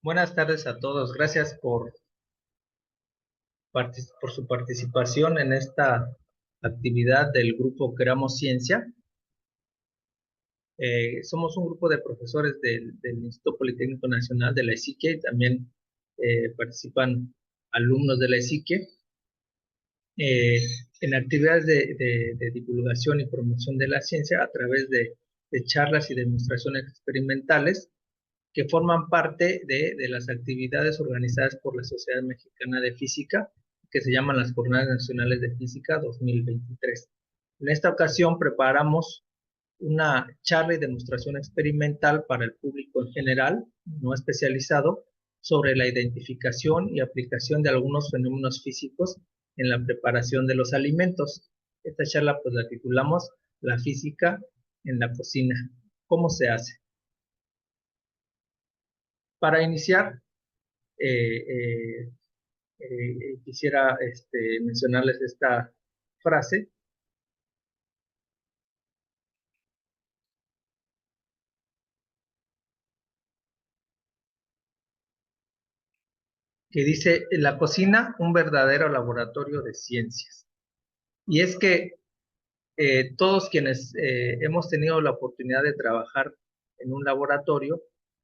Buenas tardes a todos. Gracias por su participación en esta actividad del grupo Creamos Ciencia. Somos un grupo de profesores del Instituto Politécnico Nacional de la ESICE y también participan alumnos de la ESICE eh, en actividades de divulgación y promoción de la ciencia a través de charlas y demostraciones experimentales que forman parte de las actividades organizadas por la Sociedad Mexicana de Física, que se llaman las Jornadas Nacionales de Física 2023. En esta ocasión preparamos una charla y demostración experimental para el público en general, no especializado, sobre la identificación y aplicación de algunos fenómenos físicos en la preparación de los alimentos. Esta charla pues la titulamos La física en la cocina. ¿Cómo se hace? Para iniciar, eh, eh, quisiera mencionarles esta frase que dice, la cocina, un verdadero laboratorio de ciencias. Y es que todos quienes hemos tenido la oportunidad de trabajar en un laboratorio,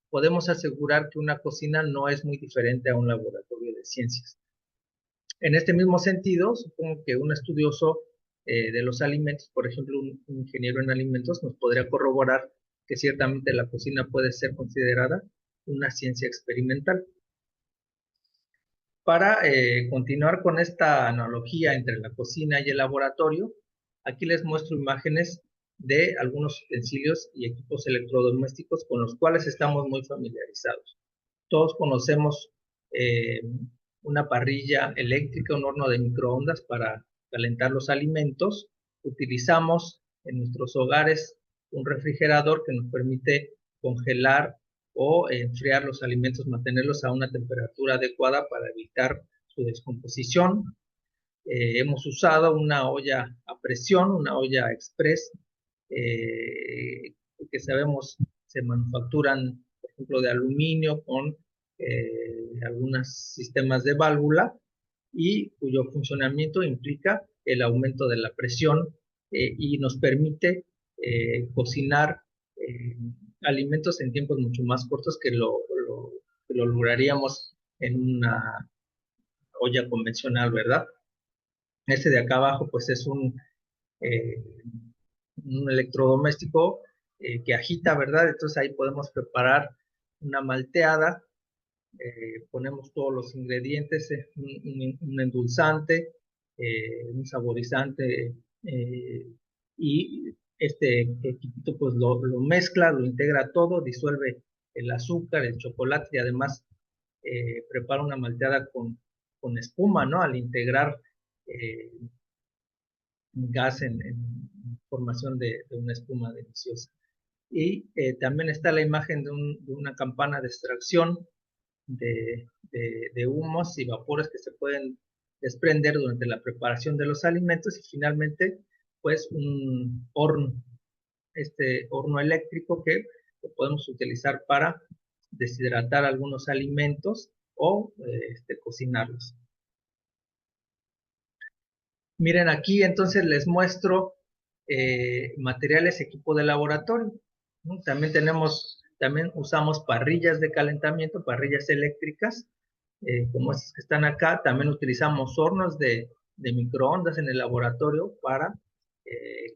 podemos asegurar que una cocina no es muy diferente a un laboratorio de ciencias. En este mismo sentido, supongo que un estudioso de los alimentos, por ejemplo, un ingeniero en alimentos, nos podría corroborar que ciertamente la cocina puede ser considerada una ciencia experimental. Para continuar con esta analogía entre la cocina y el laboratorio, aquí les muestro imágenes de algunos utensilios y equipos electrodomésticos con los cuales estamos muy familiarizados. Todos conocemos eh, una parrilla eléctrica, un horno de microondas para calentar los alimentos. Utilizamos en nuestros hogares un refrigerador que nos permite congelar o enfriar los alimentos, mantenerlos a una temperatura adecuada para evitar su descomposición. Hemos usado una olla a presión, una olla express, que sabemos se manufacturan, por ejemplo, de aluminio con algunos sistemas de válvula y cuyo funcionamiento implica el aumento de la presión y nos permite cocinar eh, alimentos en tiempos mucho más cortos que lo lograríamos en una olla convencional, ¿verdad? Este de acá abajo, pues es eh, un electrodoméstico que agita, ¿verdad? Entonces ahí podemos preparar una malteada, ponemos todos los ingredientes, un endulzante, un saborizante, y este equipito pues lo mezcla, lo integra todo, disuelve el azúcar, el chocolate y además prepara una malteada con espuma, ¿no? Al integrar eh, gas en formación de una espuma deliciosa. Y también está la imagen de una campana de extracción de humos y vapores que se pueden desprender durante la preparación de los alimentos y finalmente pues un horno, este horno eléctrico que lo podemos utilizar para deshidratar algunos alimentos o cocinarlos. Miren, aquí entonces les muestro materiales, equipo de laboratorio, ¿no? También usamos parrillas de calentamiento, parrillas eléctricas, como estas que están acá. También utilizamos hornos de microondas en el laboratorio para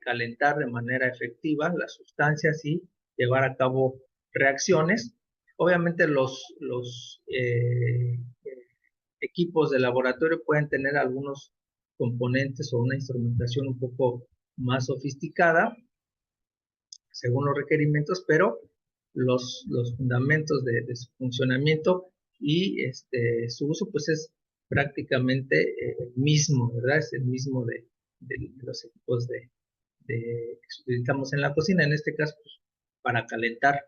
calentar de manera efectiva las sustancias y llevar a cabo reacciones. Obviamente los equipos de laboratorio pueden tener algunos componentes o una instrumentación un poco más sofisticada según los requerimientos, pero los fundamentos de su funcionamiento y su uso pues es prácticamente el mismo, ¿verdad? Es el mismo de los equipos que utilizamos en la cocina, en este caso pues, para calentar.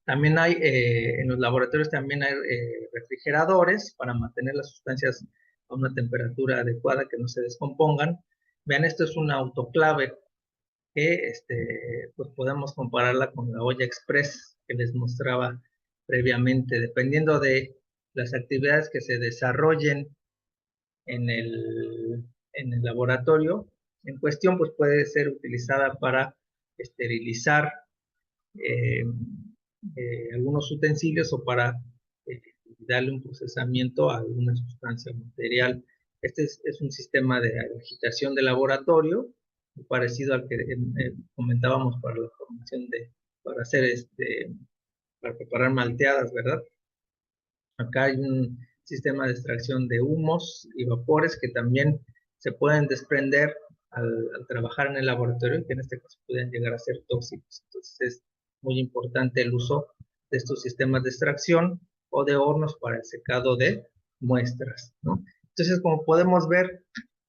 También hay, en los laboratorios también hay refrigeradores para mantener las sustancias a una temperatura adecuada, que no se descompongan. Vean, esto es una autoclave que pues podemos compararla con la olla express que les mostraba previamente, dependiendo de las actividades que se desarrollen en el laboratorio en cuestión, pues puede ser utilizada para esterilizar eh, algunos utensilios o para darle un procesamiento a alguna sustancia material. Este es un sistema de agitación de laboratorio, parecido al que comentábamos para la formación para hacer para preparar malteadas, ¿verdad? Acá hay un sistema de extracción de humos y vapores que también se pueden desprender al trabajar en el laboratorio y que en este caso pueden llegar a ser tóxicos. Entonces es muy importante el uso de estos sistemas de extracción o de hornos para el secado de muestras, ¿no? Entonces, como podemos ver,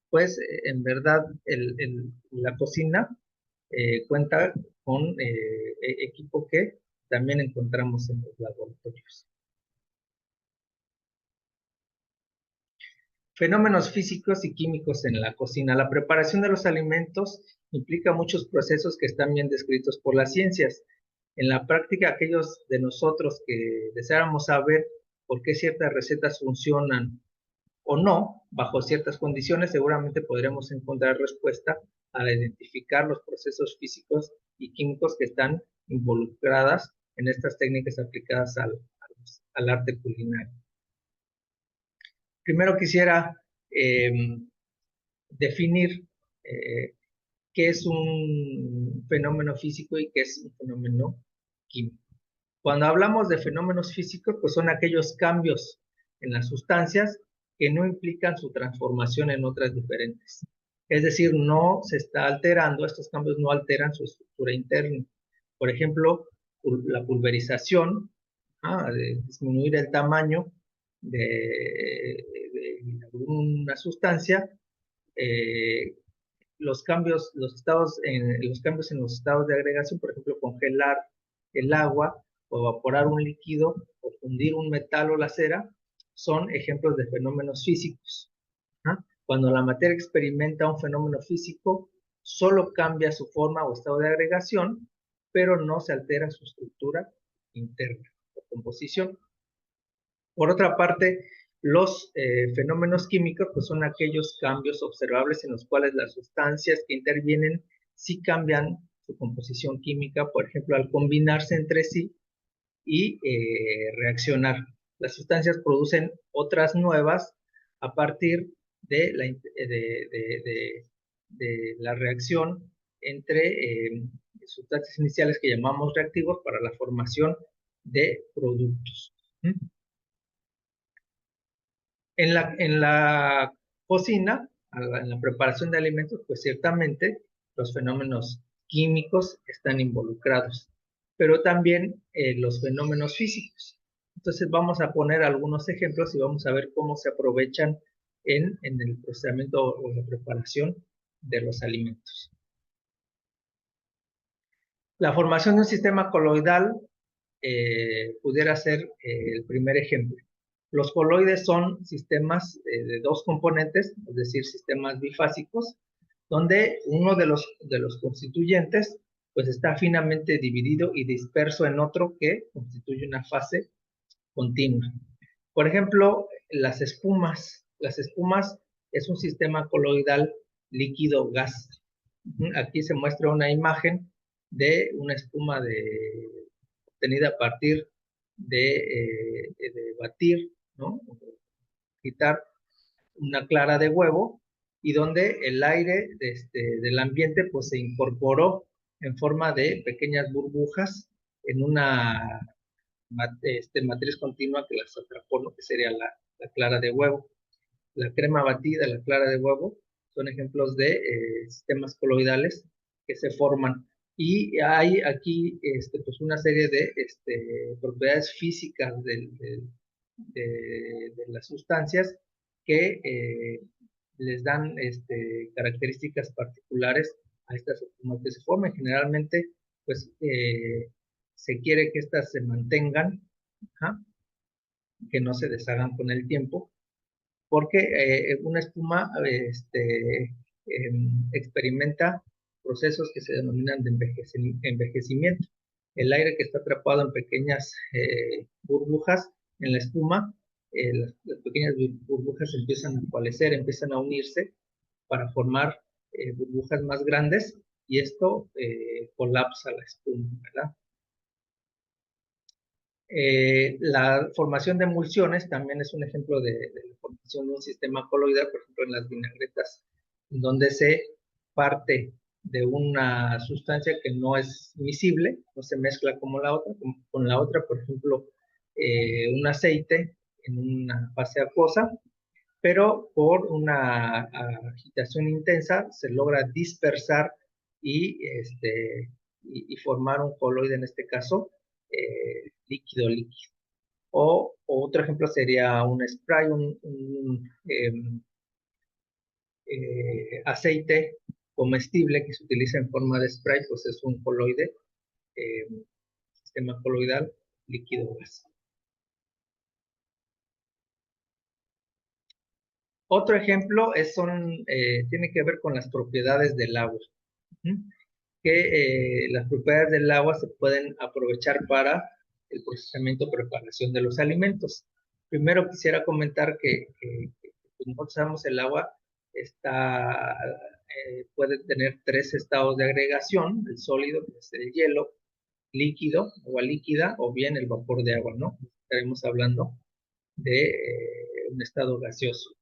pues en verdad la cocina cuenta con equipo que también encontramos en los laboratorios. Fenómenos físicos y químicos en la cocina. La preparación de los alimentos implica muchos procesos que están bien descritos por las ciencias. En la práctica, aquellos de nosotros que deseáramos saber por qué ciertas recetas funcionan o no, bajo ciertas condiciones, seguramente podremos encontrar respuesta al identificar los procesos físicos y químicos que están involucradas en estas técnicas aplicadas al arte culinario. Primero quisiera definir qué es un fenómeno físico y qué es un fenómeno químico. Cuando hablamos de fenómenos físicos, pues son aquellos cambios en las sustancias que no implican su transformación en otras diferentes. Es decir, no se está alterando, estos cambios no alteran su estructura interna. Por ejemplo, la pulverización, de disminuir el tamaño de alguna sustancia, los cambios en los estados de agregación, por ejemplo, congelar el agua o evaporar un líquido o fundir un metal o la cera, son ejemplos de fenómenos físicos. Cuando la materia experimenta un fenómeno físico, solo cambia su forma o estado de agregación, pero no se altera su estructura interna o composición. Por otra parte, los fenómenos químicos pues son aquellos cambios observables en los cuales las sustancias que intervienen sí cambian su composición química, por ejemplo, al combinarse entre sí y reaccionar. Las sustancias producen otras nuevas a partir de la reacción entre sustancias iniciales que llamamos reactivos para la formación de productos. En la cocina, en la preparación de alimentos, pues ciertamente los fenómenos químicos están involucrados, pero también los fenómenos físicos. Entonces vamos a poner algunos ejemplos y vamos a ver cómo se aprovechan en el procesamiento o la preparación de los alimentos. La formación de un sistema coloidal pudiera ser el primer ejemplo. Los coloides son sistemas de dos componentes, es decir, sistemas bifásicos, donde uno de los constituyentes pues está finamente dividido y disperso en otro que constituye una fase continua. Por ejemplo, las espumas. Las espumas es un sistema coloidal líquido-gas. Aquí se muestra una imagen de una espuma obtenida a partir de batir, ¿no? Quitar una clara de huevo y donde el aire del ambiente pues se incorporó en forma de pequeñas burbujas en una matriz continua que las atrapó, ¿no? Que sería la clara de huevo. La crema batida, la clara de huevo, son ejemplos de sistemas coloidales que se forman. Y hay aquí pues una serie de propiedades físicas de las sustancias que les dan características particulares a estas espumas que se forman. Generalmente, pues se quiere que estas se mantengan, que no se deshagan con el tiempo, porque una espuma experimenta procesos que se denominan de envejecimiento. El aire que está atrapado en pequeñas burbujas en la espuma, las pequeñas burbujas empiezan a coalescer, empiezan a unirse para formar burbujas más grandes y esto colapsa la espuma, ¿verdad? La formación de emulsiones también es un ejemplo de la formación de un sistema coloidal, por ejemplo, en las vinagretas, donde se parte de una sustancia que no es miscible, no se mezcla como la otra, con la otra, por ejemplo, un aceite en una fase acuosa, pero por una agitación intensa se logra dispersar y formar un coloide, en este caso, líquido. O otro ejemplo sería un spray, aceite comestible que se utiliza en forma de spray, pues es un coloide, eh, sistema coloidal líquido gas. Otro ejemplo tiene que ver con las propiedades del agua. Que las propiedades del agua se pueden aprovechar para el procesamiento y preparación de los alimentos. Primero quisiera comentar que como nosotros sabemos, el agua puede tener 3 estados de agregación: el sólido, que es el hielo; líquido, agua líquida, o bien el vapor de agua, ¿no? Estaremos hablando de un estado gaseoso.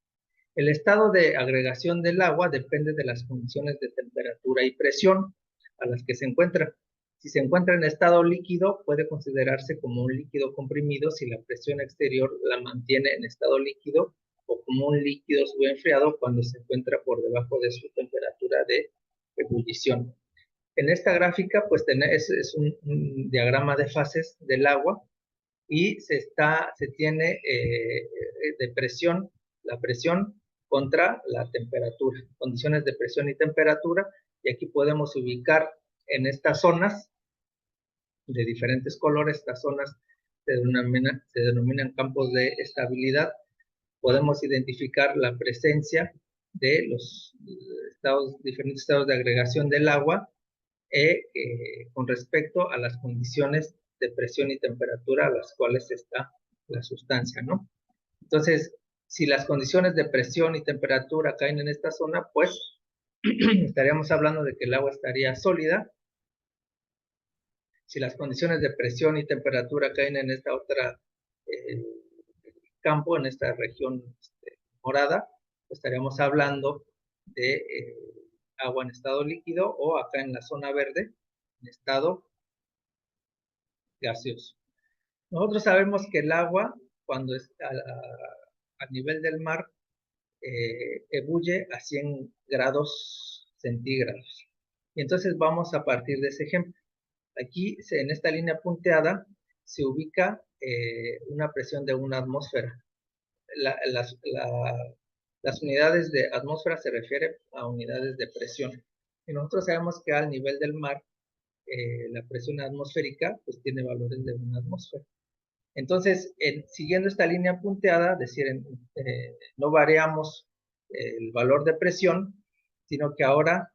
El estado de agregación del agua depende de las condiciones de temperatura y presión a las que se encuentra. Si se encuentra en estado líquido, puede considerarse como un líquido comprimido si la presión exterior la mantiene en estado líquido, o como un líquido subenfriado cuando se encuentra por debajo de su temperatura de ebullición. En esta gráfica, pues es un diagrama de fases del agua, y se tiene de presión, la presión contra la temperatura, condiciones de presión y temperatura, y aquí podemos ubicar en estas zonas de diferentes colores. Estas zonas se denominan campos de estabilidad. Podemos identificar la presencia de los diferentes estados de agregación del agua con respecto a las condiciones de presión y temperatura a las cuales está la sustancia, ¿no? Entonces, si las condiciones de presión y temperatura caen en esta zona, pues estaríamos hablando de que el agua estaría sólida. Si las condiciones de presión y temperatura caen en esta otra campo, en esta región morada, pues estaríamos hablando de agua en estado líquido, o acá en la zona verde, en estado gaseoso. Nosotros sabemos que el agua, cuando está a nivel del mar, ebulle a 100 grados centígrados. Y entonces vamos a partir de ese ejemplo. Aquí, en esta línea punteada, se ubica una presión de una atmósfera. Las unidades de atmósfera se refieren a unidades de presión. Y nosotros sabemos que al nivel del mar, la presión atmosférica pues tiene valores de una atmósfera. Entonces, siguiendo esta línea punteada, es decir, no variamos el valor de presión, sino que ahora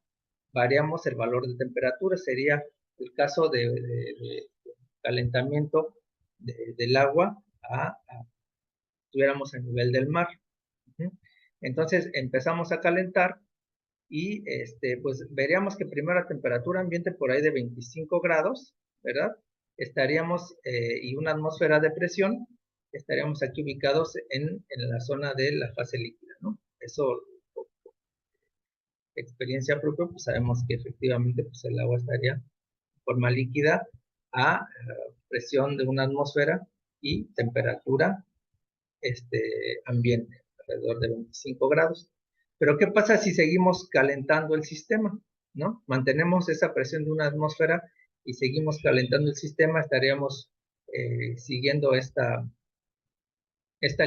variamos el valor de temperatura. Sería el caso de calentamiento del agua estuviéramos a nivel del mar. Entonces empezamos a calentar y pues veríamos que primero a temperatura ambiente por ahí de 25 grados, ¿verdad? Estaríamos, y una atmósfera de presión, estaríamos aquí ubicados en la zona de la fase líquida, ¿no? Eso, por experiencia propia, pues sabemos que efectivamente pues el agua estaría en forma líquida a presión de una atmósfera y temperatura ambiente, alrededor de 25 grados. Pero ¿qué pasa si seguimos calentando el sistema? ¿No? Mantenemos esa presión de una atmósfera y seguimos calentando el sistema. Estaríamos siguiendo esta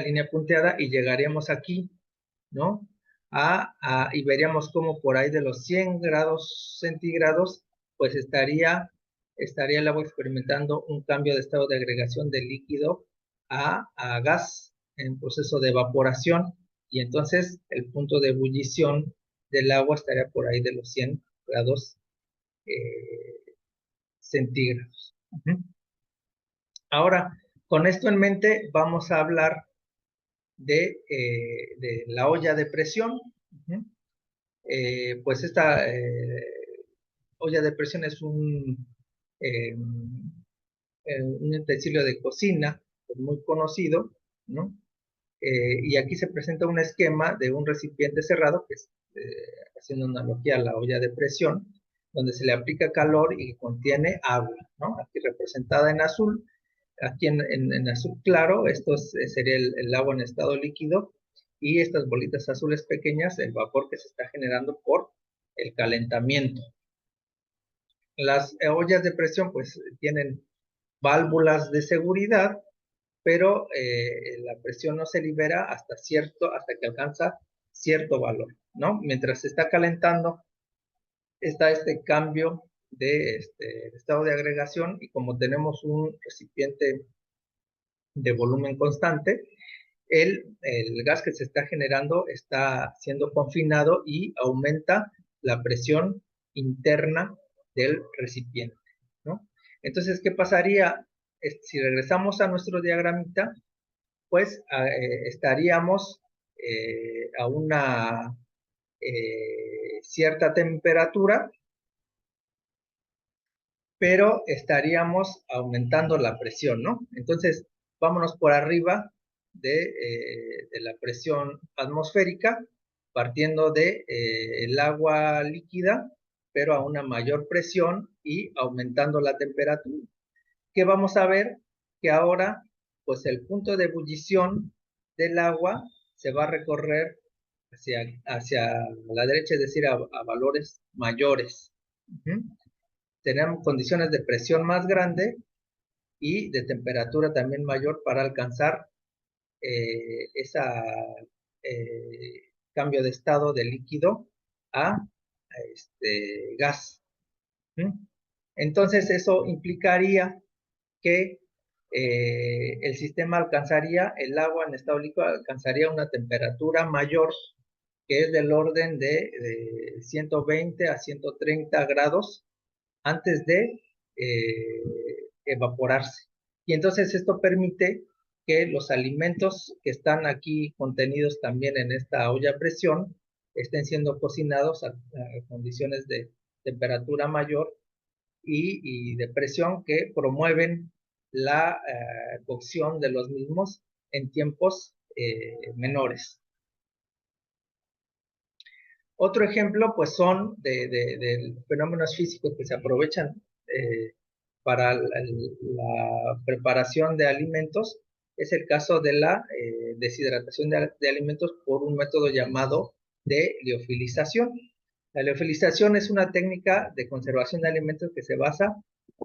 línea punteada y llegaríamos aquí, ¿no? Y veríamos cómo por ahí de los 100 grados centígrados, pues estaría el agua experimentando un cambio de estado de agregación de líquido a gas en proceso de evaporación, y entonces el punto de ebullición del agua estaría por ahí de los 100 grados centígrados. Ahora, Con esto en mente vamos a hablar de la olla de presión. Uh-huh. Pues esta olla de presión es eh, un utensilio de cocina pues, muy conocido, ¿no? Y aquí se presenta un esquema de un recipiente cerrado, que es haciendo analogía a la olla de presión, donde se le aplica calor y contiene agua, ¿no? Aquí representada en azul, aquí en azul claro, sería el agua en estado líquido, y estas bolitas azules pequeñas, el vapor que se está generando por el calentamiento. Las ollas de presión pues tienen válvulas de seguridad, pero la presión no se libera hasta que alcanza cierto valor, ¿no? Mientras se está calentando, está este cambio de estado de agregación, y como tenemos un recipiente de volumen constante, el gas que se está generando está siendo confinado y aumenta la presión interna del recipiente, ¿no? Entonces, ¿qué pasaría? Si regresamos a nuestro diagramita, pues estaríamos a una cierta temperatura, pero estaríamos aumentando la presión, ¿no? Entonces, vámonos por arriba de la presión atmosférica, partiendo de el agua líquida, pero a una mayor presión y aumentando la temperatura. ¿Qué vamos a ver? Que ahora, pues el punto de ebullición del agua se va a recorrer hacia la derecha, es decir, a valores mayores. Uh-huh. Tenemos condiciones de presión más grande y de temperatura también mayor para alcanzar ese cambio de estado de líquido a gas. ¿Mm? Entonces eso implicaría que el sistema alcanzaría, el agua en estado líquido alcanzaría una temperatura mayor, que es del orden de 120 a 130 grados antes de evaporarse. Y entonces esto permite que los alimentos que están aquí contenidos también en esta olla a presión estén siendo cocinados a condiciones de temperatura mayor y de presión que promueven la cocción de los mismos en tiempos menores. Otro ejemplo, pues son de fenómenos físicos que se aprovechan para la preparación de alimentos. Es el caso de la deshidratación de alimentos por un método llamado de liofilización. La liofilización es una técnica de conservación de alimentos que se basa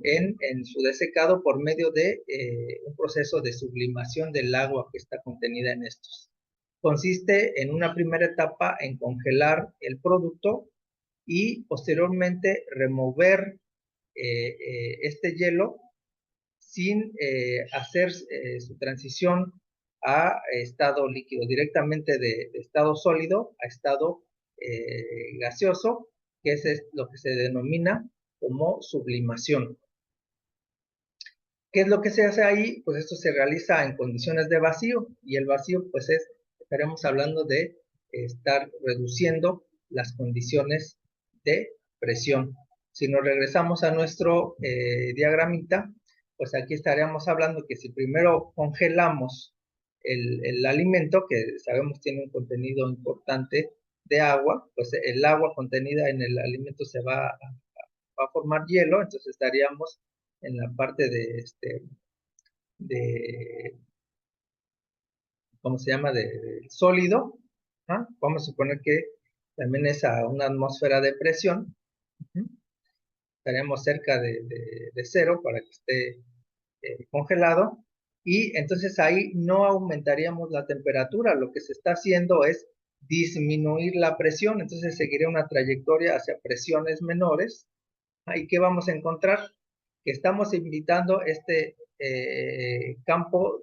en su desecado por medio de un proceso de sublimación del agua que está contenida en estos. Consiste en una primera etapa en congelar el producto y posteriormente remover este hielo sin hacer su transición a estado líquido, directamente de estado sólido a estado gaseoso, que es lo que se denomina como sublimación. ¿Qué es lo que se hace ahí? Pues esto se realiza en condiciones de vacío, y el vacío pues estaremos hablando de estar reduciendo las condiciones de presión. Si nos regresamos a nuestro diagramita, pues aquí estaríamos hablando que si primero congelamos el alimento, que sabemos tiene un contenido importante de agua, pues el agua contenida en el alimento se va a formar hielo, entonces estaríamos en la parte de ¿cómo se llama?, de sólido. ¿Ah? Vamos a suponer que también es a una atmósfera de presión. Uh-huh. Estaríamos cerca de cero para que esté congelado, y entonces ahí no aumentaríamos la temperatura, lo que se está haciendo es disminuir la presión, entonces seguiría una trayectoria hacia presiones menores. ¿Y qué vamos a encontrar? Que estamos invitando este campo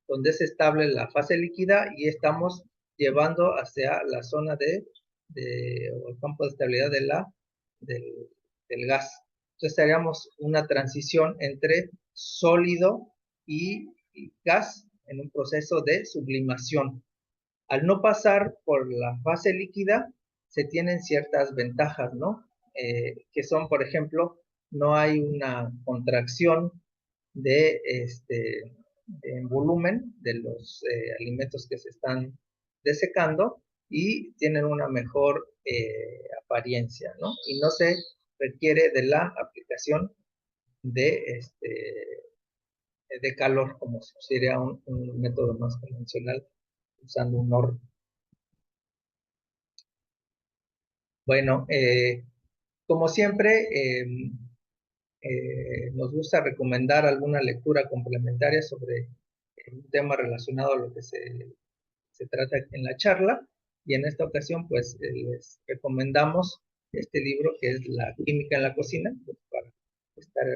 donde es estable la fase líquida, y estamos llevando hacia la zona o el campo de estabilidad del gas. Entonces haríamos una transición entre sólido y gas en un proceso de sublimación. Al no pasar por la fase líquida, se tienen ciertas ventajas, ¿no? Que son, por ejemplo, no hay una contracción de en volumen de los alimentos que se están desecando y tienen una mejor apariencia, ¿no? Y no se requiere de la aplicación de, de calor, como sería un método más convencional usando un horno. Bueno, como siempre, nos gusta recomendar alguna lectura complementaria sobre un tema relacionado a lo que se trata en la charla. Y en esta ocasión, pues, les recomendamos este libro que es La química en la cocina, pues, para estar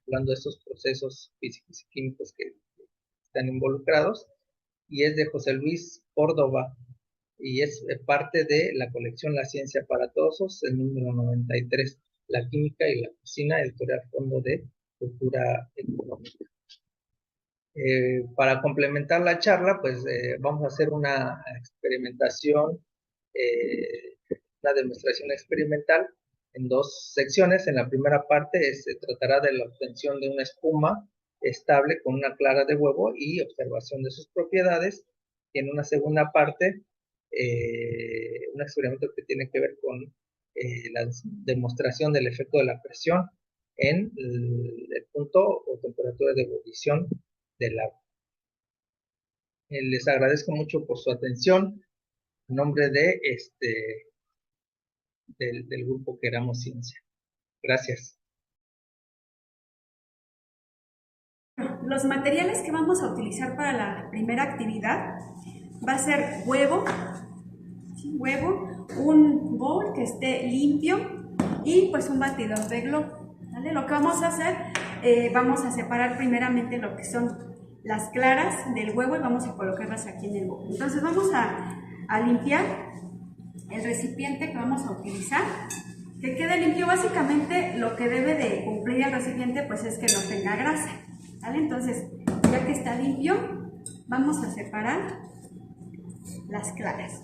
hablando de estos procesos físicos y químicos que están involucrados. Y es de José Luis Córdoba y es parte de la colección La Ciencia para Todos, el número 93, La química y la cocina, editorial Fondo de Cultura Económica. Para complementar la charla, pues vamos a hacer una experimentación, una demostración experimental en dos secciones. En la primera parte se tratará de la obtención de una espuma estable con una clara de huevo y observación de sus propiedades. Y en una segunda parte, un experimento que tiene que ver con la demostración del efecto de la presión en el punto o temperatura de ebullición del agua. Les agradezco mucho por su atención en nombre de del grupo Queramos Ciencia. Gracias. Los materiales que vamos a utilizar para la primera actividad va a ser huevo, un bowl que esté limpio y pues un batidor de globo, ¿vale? Lo que vamos a hacer, vamos a separar primeramente lo que son las claras del huevo y vamos a colocarlas aquí en el bowl. Entonces vamos a limpiar el recipiente que vamos a utilizar, que quede limpio. Básicamente lo que debe de cumplir el recipiente pues es que no tenga grasa, ¿vale? Entonces, ya que está limpio, vamos a separar las claras.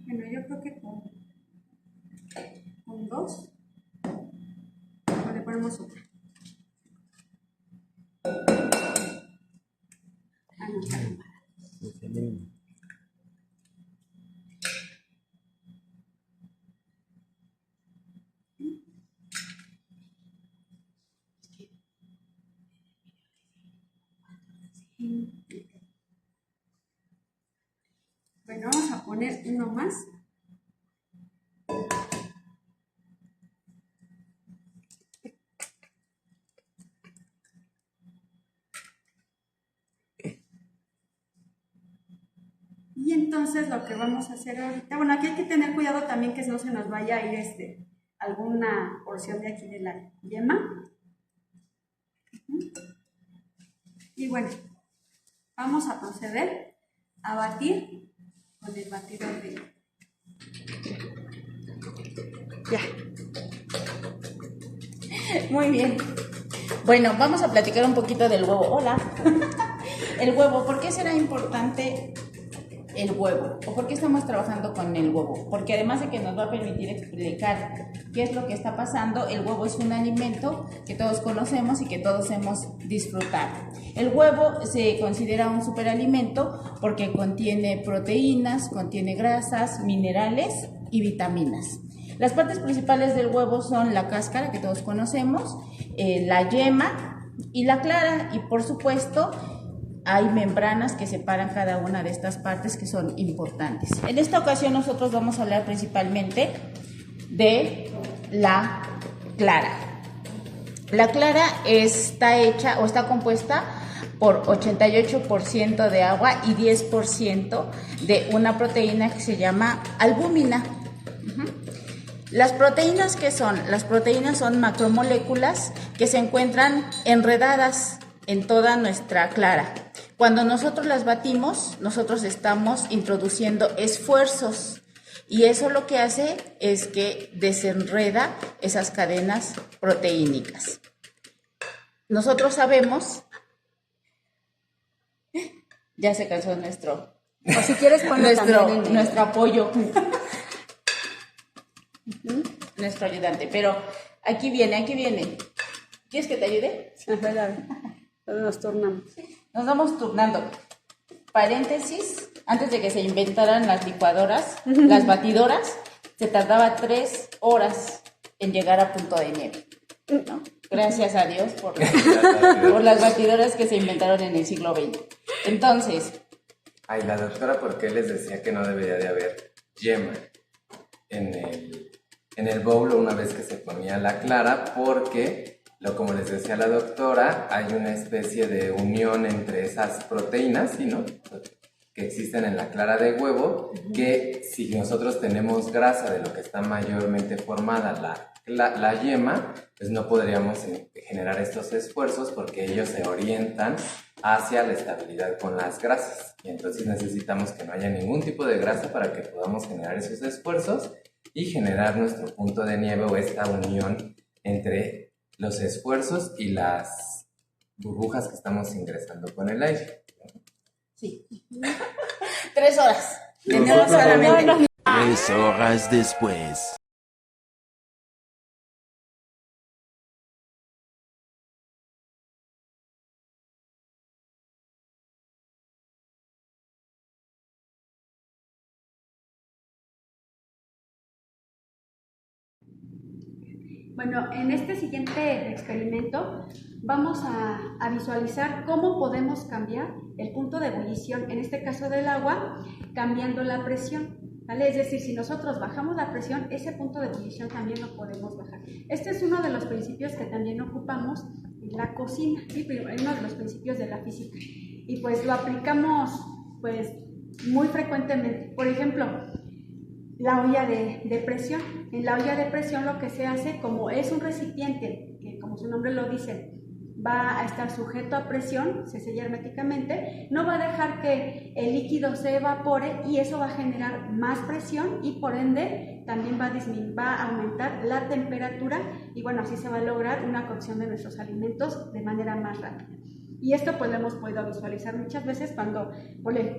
Bueno, yo creo que con dos, o le ponemos otra. Bueno, vamos a poner uno más. Y entonces lo que vamos a hacer ahorita, bueno, aquí hay que tener cuidado también que no se nos vaya a ir alguna porción de aquí de la yema. Y bueno, vamos a proceder a batir con el batidor de... Ya. Muy bien. Bueno, vamos a platicar un poquito del huevo. Hola. El huevo, ¿por qué será importante el huevo? ¿O por qué estamos trabajando con el huevo? Porque además de que nos va a permitir explicar qué es lo que está pasando, el huevo es un alimento que todos conocemos y que todos hemos disfrutado. El huevo se considera un superalimento porque contiene proteínas, contiene grasas, minerales y vitaminas. Las partes principales del huevo son la cáscara, que todos conocemos, la yema y la clara, y por supuesto hay membranas que separan cada una de estas partes que son importantes. En esta ocasión nosotros vamos a hablar principalmente de la clara. La clara está hecha o está compuesta por 88% de agua y 10% de una proteína que se llama albúmina. Las proteínas, ¿qué son? Las proteínas son macromoléculas que se encuentran enredadas en toda nuestra clara. Cuando nosotros las batimos, nosotros estamos introduciendo esfuerzos y eso lo que hace es que desenreda esas cadenas proteínicas. Nosotros sabemos, ya se cansó nuestro, o si quieres nuestro apoyo, nuestro ayudante, pero aquí viene. ¿Quieres que te ayude? Nos turnamos. Nos vamos turnando. Paréntesis, antes de que se inventaran las licuadoras, las batidoras, se tardaba 3 horas en llegar a punto de nieve, ¿no? Gracias a Dios por las batidoras que se inventaron en el siglo XX. Entonces... Ay, la doctora, ¿por qué les decía que no debería de haber yema en el bowl una vez que se ponía la clara? Porque, como les decía la doctora, hay una especie de unión entre esas proteínas, ¿sí, no?, que existen en la clara de huevo, que si nosotros tenemos grasa de lo que está mayormente formada la yema, pues no podríamos generar estos esfuerzos porque ellos se orientan hacia la estabilidad con las grasas. Y entonces necesitamos que no haya ningún tipo de grasa para que podamos generar esos esfuerzos y generar nuestro punto de nieve o esta unión entre los esfuerzos y las burbujas que estamos ingresando con el aire. Sí. 3 horas. Tenemos solamente 3 horas después. Bueno, en este siguiente experimento vamos a visualizar cómo podemos cambiar el punto de ebullición, en este caso del agua, cambiando la presión, ¿vale? Es decir, si nosotros bajamos la presión, ese punto de ebullición también lo podemos bajar. Este es uno de los principios que también ocupamos en la cocina, ¿sí? Uno de los principios de la física. Y pues lo aplicamos pues muy frecuentemente. Por ejemplo, la olla de presión. En la olla de presión lo que se hace, como es un recipiente, que como su nombre lo dice, va a estar sujeto a presión, se sella herméticamente, no va a dejar que el líquido se evapore y eso va a generar más presión y por ende también va a aumentar la temperatura y bueno, así se va a lograr una cocción de nuestros alimentos de manera más rápida. Y esto pues lo hemos podido visualizar muchas veces cuando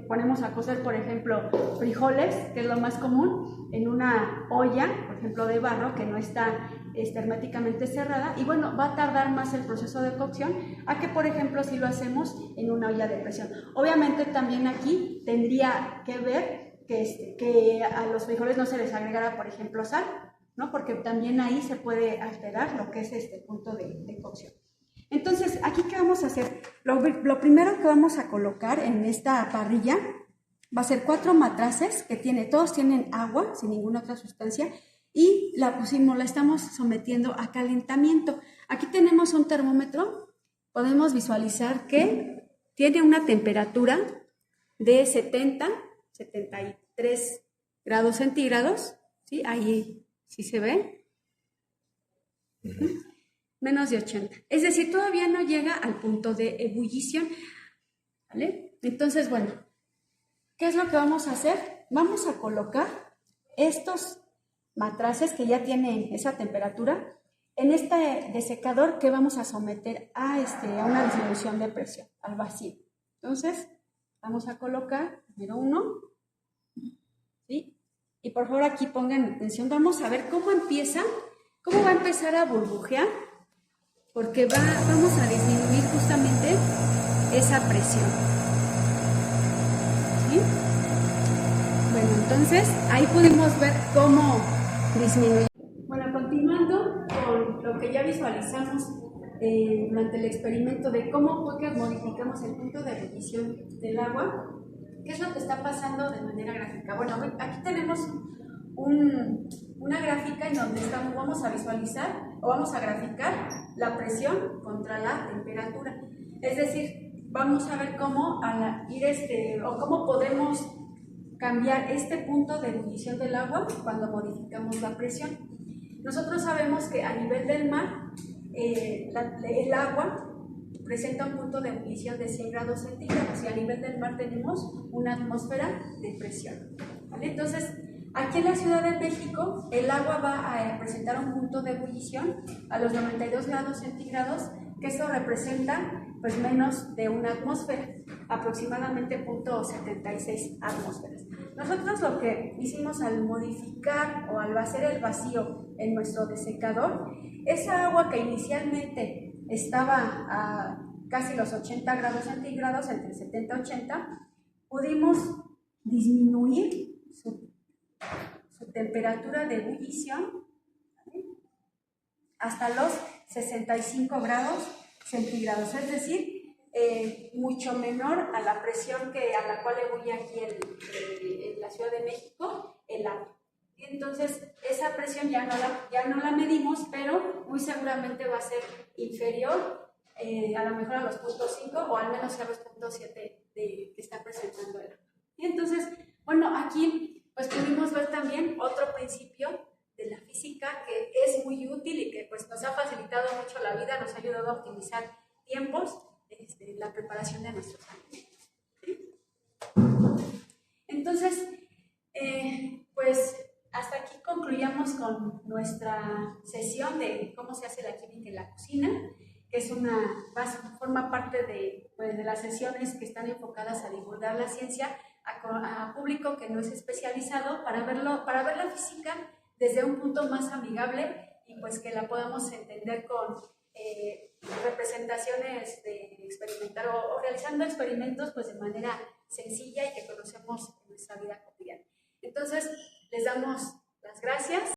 ponemos a cocer, por ejemplo, frijoles, que es lo más común, en una olla, por ejemplo, de barro, que no está herméticamente cerrada, y bueno, va a tardar más el proceso de cocción a que, por ejemplo, si lo hacemos en una olla de presión. Obviamente también aquí tendría que ver que a los frijoles no se les agregara, por ejemplo, sal, ¿no? Porque también ahí se puede alterar lo que es este punto de cocción. Entonces, ¿aquí qué vamos a hacer? Lo primero que vamos a colocar en esta parrilla va a ser 4 matraces que todos tienen agua, sin ninguna otra sustancia, y la estamos sometiendo a calentamiento. Aquí tenemos un termómetro, podemos visualizar que tiene una temperatura de 73 grados centígrados, ¿sí? Ahí sí se ve. Menos de 80. Es decir, todavía no llega al punto de ebullición, ¿vale? Entonces, bueno, ¿qué es lo que vamos a hacer? Vamos a colocar estos matraces que ya tienen esa temperatura en este desecador que vamos a someter a una disminución de presión, al vacío. Entonces, vamos a colocar primero uno, ¿sí? Y por favor aquí pongan atención, vamos a ver cómo va a empezar a burbujear, porque vamos a disminuir justamente esa presión, ¿sí? Bueno, entonces ahí pudimos ver cómo disminuye. Bueno, continuando con lo que ya visualizamos durante el experimento de cómo fue que modificamos el punto de ebullición del agua, ¿qué es lo que está pasando de manera gráfica? Bueno, aquí tenemos un una gráfica en donde vamos a visualizar o vamos a graficar la presión contra la temperatura. Es decir, vamos a ver cómo o cómo podemos cambiar este punto de ebullición del agua cuando modificamos la presión. Nosotros sabemos que a nivel del mar, el agua presenta un punto de ebullición de 100 grados centígrados y a nivel del mar tenemos una atmósfera de presión, ¿vale? Entonces, aquí en la Ciudad de México, el agua va a presentar un punto de ebullición a los 92 grados centígrados, que eso representa pues menos de una atmósfera, aproximadamente 0.76 atmósferas. Nosotros lo que hicimos al modificar o al hacer el vacío en nuestro desecador, esa agua que inicialmente estaba a casi los 80 grados centígrados, entre 70 y 80, pudimos disminuir su temperatura de ebullición, ¿vale?, hasta los 65 grados centígrados, es decir, mucho menor a la presión a la cual ebulle aquí en la Ciudad de México el agua. Entonces, esa presión ya no la medimos, pero muy seguramente va a ser inferior a lo mejor a los 0.5 o al menos a los 0.7 que está presentando el agua. Y entonces, bueno, aquí pues pudimos ver también otro principio de la física que es muy útil y que pues nos ha facilitado mucho la vida, nos ha ayudado a optimizar tiempos en la preparación de nuestros alimentos. ¿Sí? Entonces, pues hasta aquí concluyamos con nuestra sesión de cómo se hace la química en la cocina, que es forma parte de las sesiones que están enfocadas a divulgar la ciencia a público que no es especializado para ver la física desde un punto más amigable y pues que la podamos entender con representaciones de experimentar o realizando experimentos pues de manera sencilla y que conocemos en nuestra vida cotidiana. Entonces, les damos las gracias.